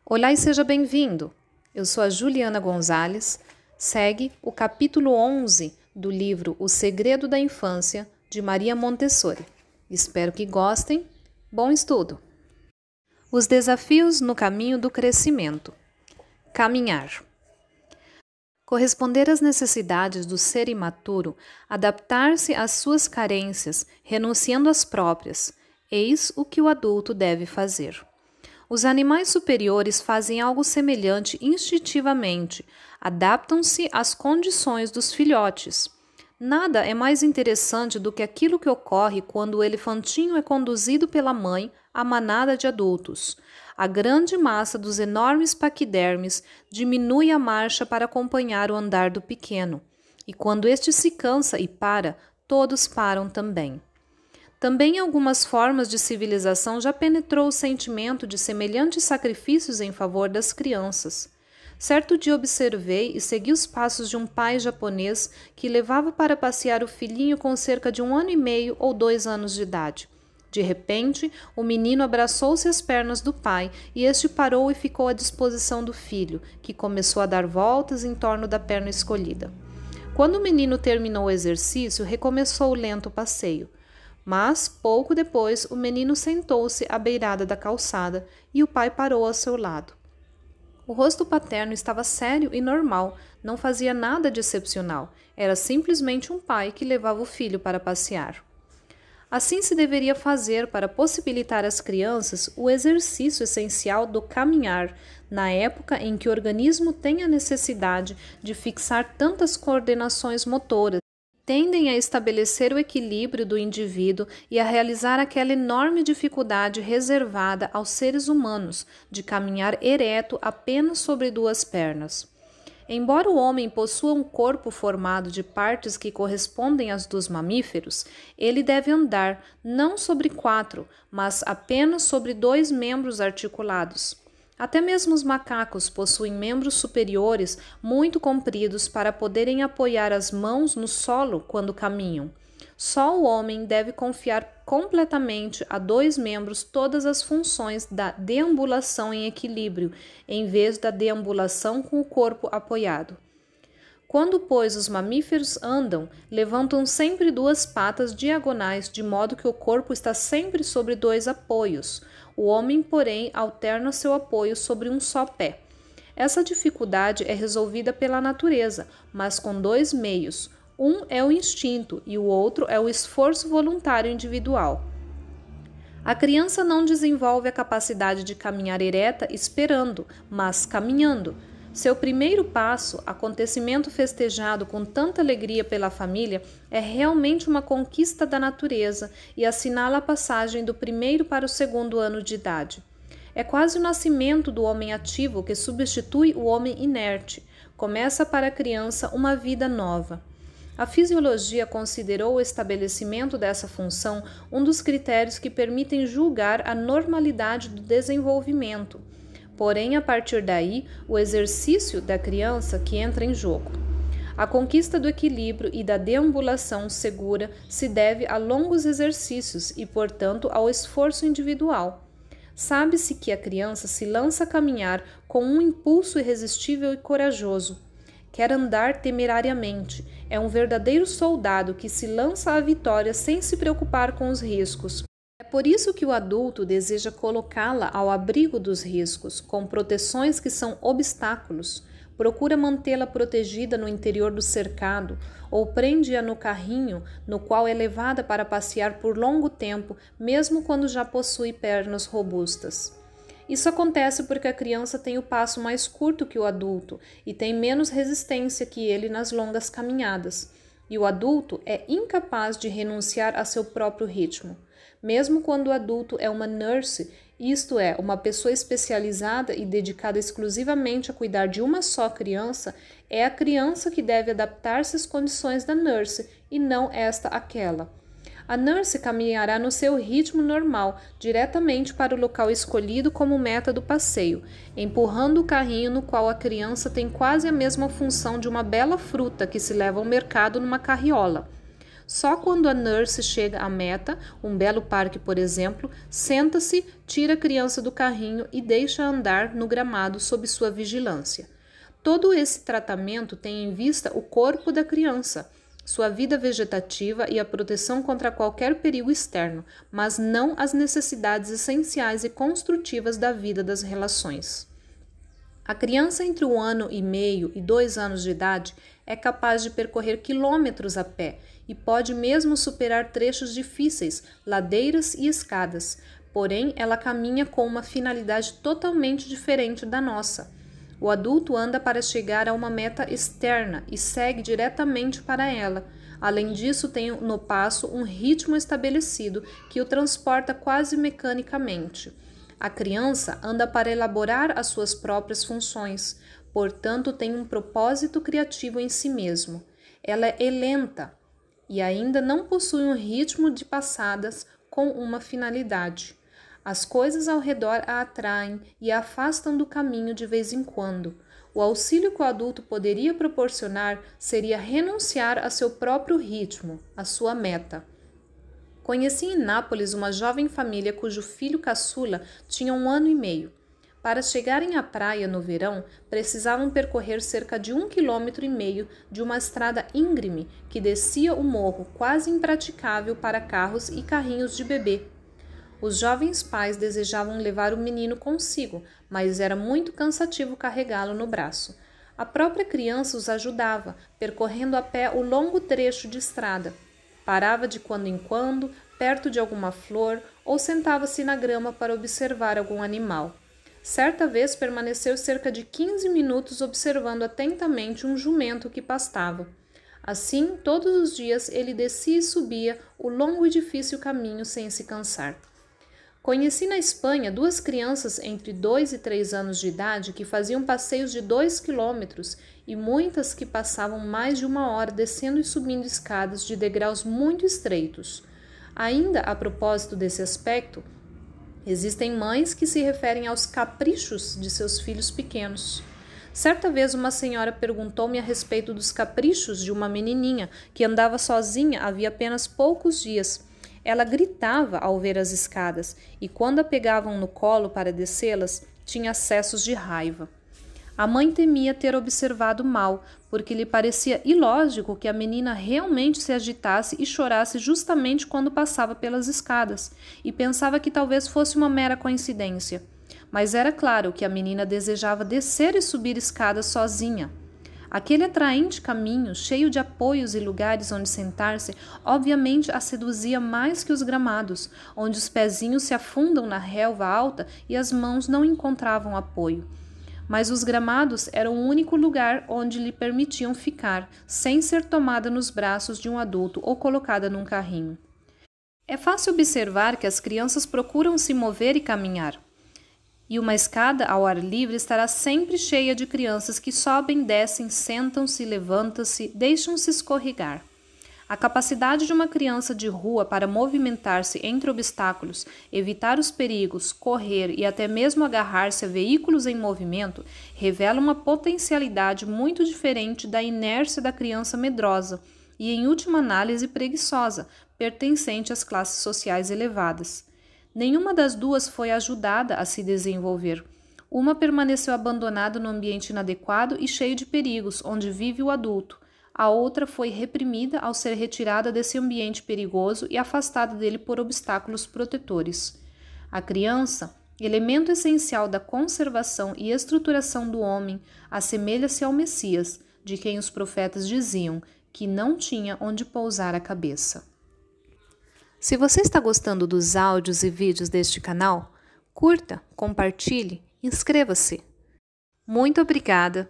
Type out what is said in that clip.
Olá e seja bem-vindo! Eu sou a Juliana Gonzalez. Segue o capítulo 11 do livro O Segredo da Infância, de Maria Montessori. Espero que gostem. Bom estudo! Os desafios no caminho do crescimento. Caminhar. Corresponder às necessidades do ser imaturo, adaptar-se às suas carências, renunciando às próprias, eis o que o adulto deve fazer. Os animais superiores fazem algo semelhante instintivamente, adaptam-se às condições dos filhotes. Nada é mais interessante do que aquilo que ocorre quando o elefantinho é conduzido pela mãe à manada de adultos. A grande massa dos enormes paquidermes diminui a marcha para acompanhar o andar do pequeno, e quando este se cansa e para, todos param também. Também em algumas formas de civilização já penetrou o sentimento de semelhantes sacrifícios em favor das crianças. Certo dia observei e segui os passos de um pai japonês que levava para passear o filhinho com cerca de 1 ano e meio ou 2 anos de idade. De repente, o menino abraçou-se às pernas do pai e este parou e ficou à disposição do filho, que começou a dar voltas em torno da perna escolhida. Quando o menino terminou o exercício, recomeçou o lento passeio. Mas, pouco depois, o menino sentou-se à beirada da calçada e o pai parou ao seu lado. O rosto paterno estava sério e normal, não fazia nada de excepcional. Era simplesmente um pai que levava o filho para passear. Assim se deveria fazer para possibilitar às crianças o exercício essencial do caminhar, na época em que o organismo tem a necessidade de fixar tantas coordenações motoras, tendem a estabelecer o equilíbrio do indivíduo e a realizar aquela enorme dificuldade reservada aos seres humanos de caminhar ereto apenas sobre 2 pernas. Embora o homem possua um corpo formado de partes que correspondem às dos mamíferos, ele deve andar não sobre 4, mas apenas sobre 2 membros articulados. Até mesmo os macacos possuem membros superiores muito compridos para poderem apoiar as mãos no solo quando caminham. Só o homem deve confiar completamente a 2 membros todas as funções da deambulação em equilíbrio, em vez da deambulação com o corpo apoiado. Quando, pois, os mamíferos andam, levantam sempre 2 patas diagonais, de modo que o corpo está sempre sobre 2 apoios. O homem, porém, alterna seu apoio sobre um só pé. Essa dificuldade é resolvida pela natureza, mas com 2 meios. Um é o instinto e o outro é o esforço voluntário individual. A criança não desenvolve a capacidade de caminhar ereta esperando, mas caminhando. Seu primeiro passo, acontecimento festejado com tanta alegria pela família, é realmente uma conquista da natureza e assinala a passagem do 1º para o 2º ano de idade. É quase o nascimento do homem ativo que substitui o homem inerte. Começa para a criança uma vida nova. A fisiologia considerou o estabelecimento dessa função um dos critérios que permitem julgar a normalidade do desenvolvimento. Porém, a partir daí, o exercício da criança que entra em jogo. A conquista do equilíbrio e da deambulação segura se deve a longos exercícios e, portanto, ao esforço individual. Sabe-se que a criança se lança a caminhar com um impulso irresistível e corajoso. Quer andar temerariamente. É um verdadeiro soldado que se lança à vitória sem se preocupar com os riscos. É por isso que o adulto deseja colocá-la ao abrigo dos riscos, com proteções que são obstáculos, procura mantê-la protegida no interior do cercado ou prende-a no carrinho no qual é levada para passear por longo tempo, mesmo quando já possui pernas robustas. Isso acontece porque a criança tem o passo mais curto que o adulto e tem menos resistência que ele nas longas caminhadas, e o adulto é incapaz de renunciar a seu próprio ritmo. Mesmo quando o adulto é uma nurse, isto é, uma pessoa especializada e dedicada exclusivamente a cuidar de uma só criança, é a criança que deve adaptar-se às condições da nurse e não esta àquela. A nurse caminhará no seu ritmo normal, diretamente para o local escolhido como meta do passeio, empurrando o carrinho no qual a criança tem quase a mesma função de uma bela fruta que se leva ao mercado numa carriola. Só quando a nurse chega à meta, um belo parque, por exemplo, senta-se, tira a criança do carrinho e deixa andar no gramado sob sua vigilância. Todo esse tratamento tem em vista o corpo da criança, sua vida vegetativa e a proteção contra qualquer perigo externo, mas não as necessidades essenciais e construtivas da vida das relações. A criança entre 1 ano e meio e 2 anos de idade é capaz de percorrer quilômetros a pé e pode mesmo superar trechos difíceis, ladeiras e escadas, porém ela caminha com uma finalidade totalmente diferente da nossa. O adulto anda para chegar a uma meta externa e segue diretamente para ela. Além disso, tem no passo um ritmo estabelecido que o transporta quase mecanicamente. A criança anda para elaborar as suas próprias funções, portanto, tem um propósito criativo em si mesmo. Ela é lenta e ainda não possui um ritmo de passadas com uma finalidade. As coisas ao redor a atraem e a afastam do caminho de vez em quando. O auxílio que o adulto poderia proporcionar seria renunciar a seu próprio ritmo, a sua meta. Conheci em Nápoles uma jovem família cujo filho caçula tinha 1 ano e meio. Para chegarem à praia no verão, precisavam percorrer cerca de 1,5 km de uma estrada íngreme que descia o morro, quase impraticável para carros e carrinhos de bebê. Os jovens pais desejavam levar o menino consigo, mas era muito cansativo carregá-lo no braço. A própria criança os ajudava, percorrendo a pé o longo trecho de estrada. Parava de quando em quando, perto de alguma flor, ou sentava-se na grama para observar algum animal. Certa vez permaneceu cerca de 15 minutos observando atentamente um jumento que pastava. Assim, todos os dias ele descia e subia o longo e difícil caminho sem se cansar. Conheci na Espanha 2 crianças entre 2 e 3 anos de idade que faziam passeios de 2 quilômetros e muitas que passavam mais de 1 hora descendo e subindo escadas de degraus muito estreitos. Ainda a propósito desse aspecto, existem mães que se referem aos caprichos de seus filhos pequenos. Certa vez uma senhora perguntou-me a respeito dos caprichos de uma menininha que andava sozinha havia apenas poucos dias. Ela gritava ao ver as escadas e, quando a pegavam no colo para descê-las, tinha acessos de raiva. A mãe temia ter observado mal, porque lhe parecia ilógico que a menina realmente se agitasse e chorasse justamente quando passava pelas escadas, e pensava que talvez fosse uma mera coincidência. Mas era claro que a menina desejava descer e subir escadas sozinha. Aquele atraente caminho, cheio de apoios e lugares onde sentar-se, obviamente a seduzia mais que os gramados, onde os pezinhos se afundam na relva alta e as mãos não encontravam apoio. Mas os gramados eram o único lugar onde lhe permitiam ficar, sem ser tomada nos braços de um adulto ou colocada num carrinho. É fácil observar que as crianças procuram se mover e caminhar. E uma escada ao ar livre estará sempre cheia de crianças que sobem, descem, sentam-se, levantam-se, deixam-se escorregar. A capacidade de uma criança de rua para movimentar-se entre obstáculos, evitar os perigos, correr e até mesmo agarrar-se a veículos em movimento revela uma potencialidade muito diferente da inércia da criança medrosa e, em última análise, preguiçosa, pertencente às classes sociais elevadas. Nenhuma das duas foi ajudada a se desenvolver. Uma permaneceu abandonada no ambiente inadequado e cheio de perigos, onde vive o adulto. A outra foi reprimida ao ser retirada desse ambiente perigoso e afastada dele por obstáculos protetores. A criança, elemento essencial da conservação e estruturação do homem, assemelha-se ao Messias, de quem os profetas diziam que não tinha onde pousar a cabeça. Se você está gostando dos áudios e vídeos deste canal, curta, compartilhe, inscreva-se. Muito obrigada!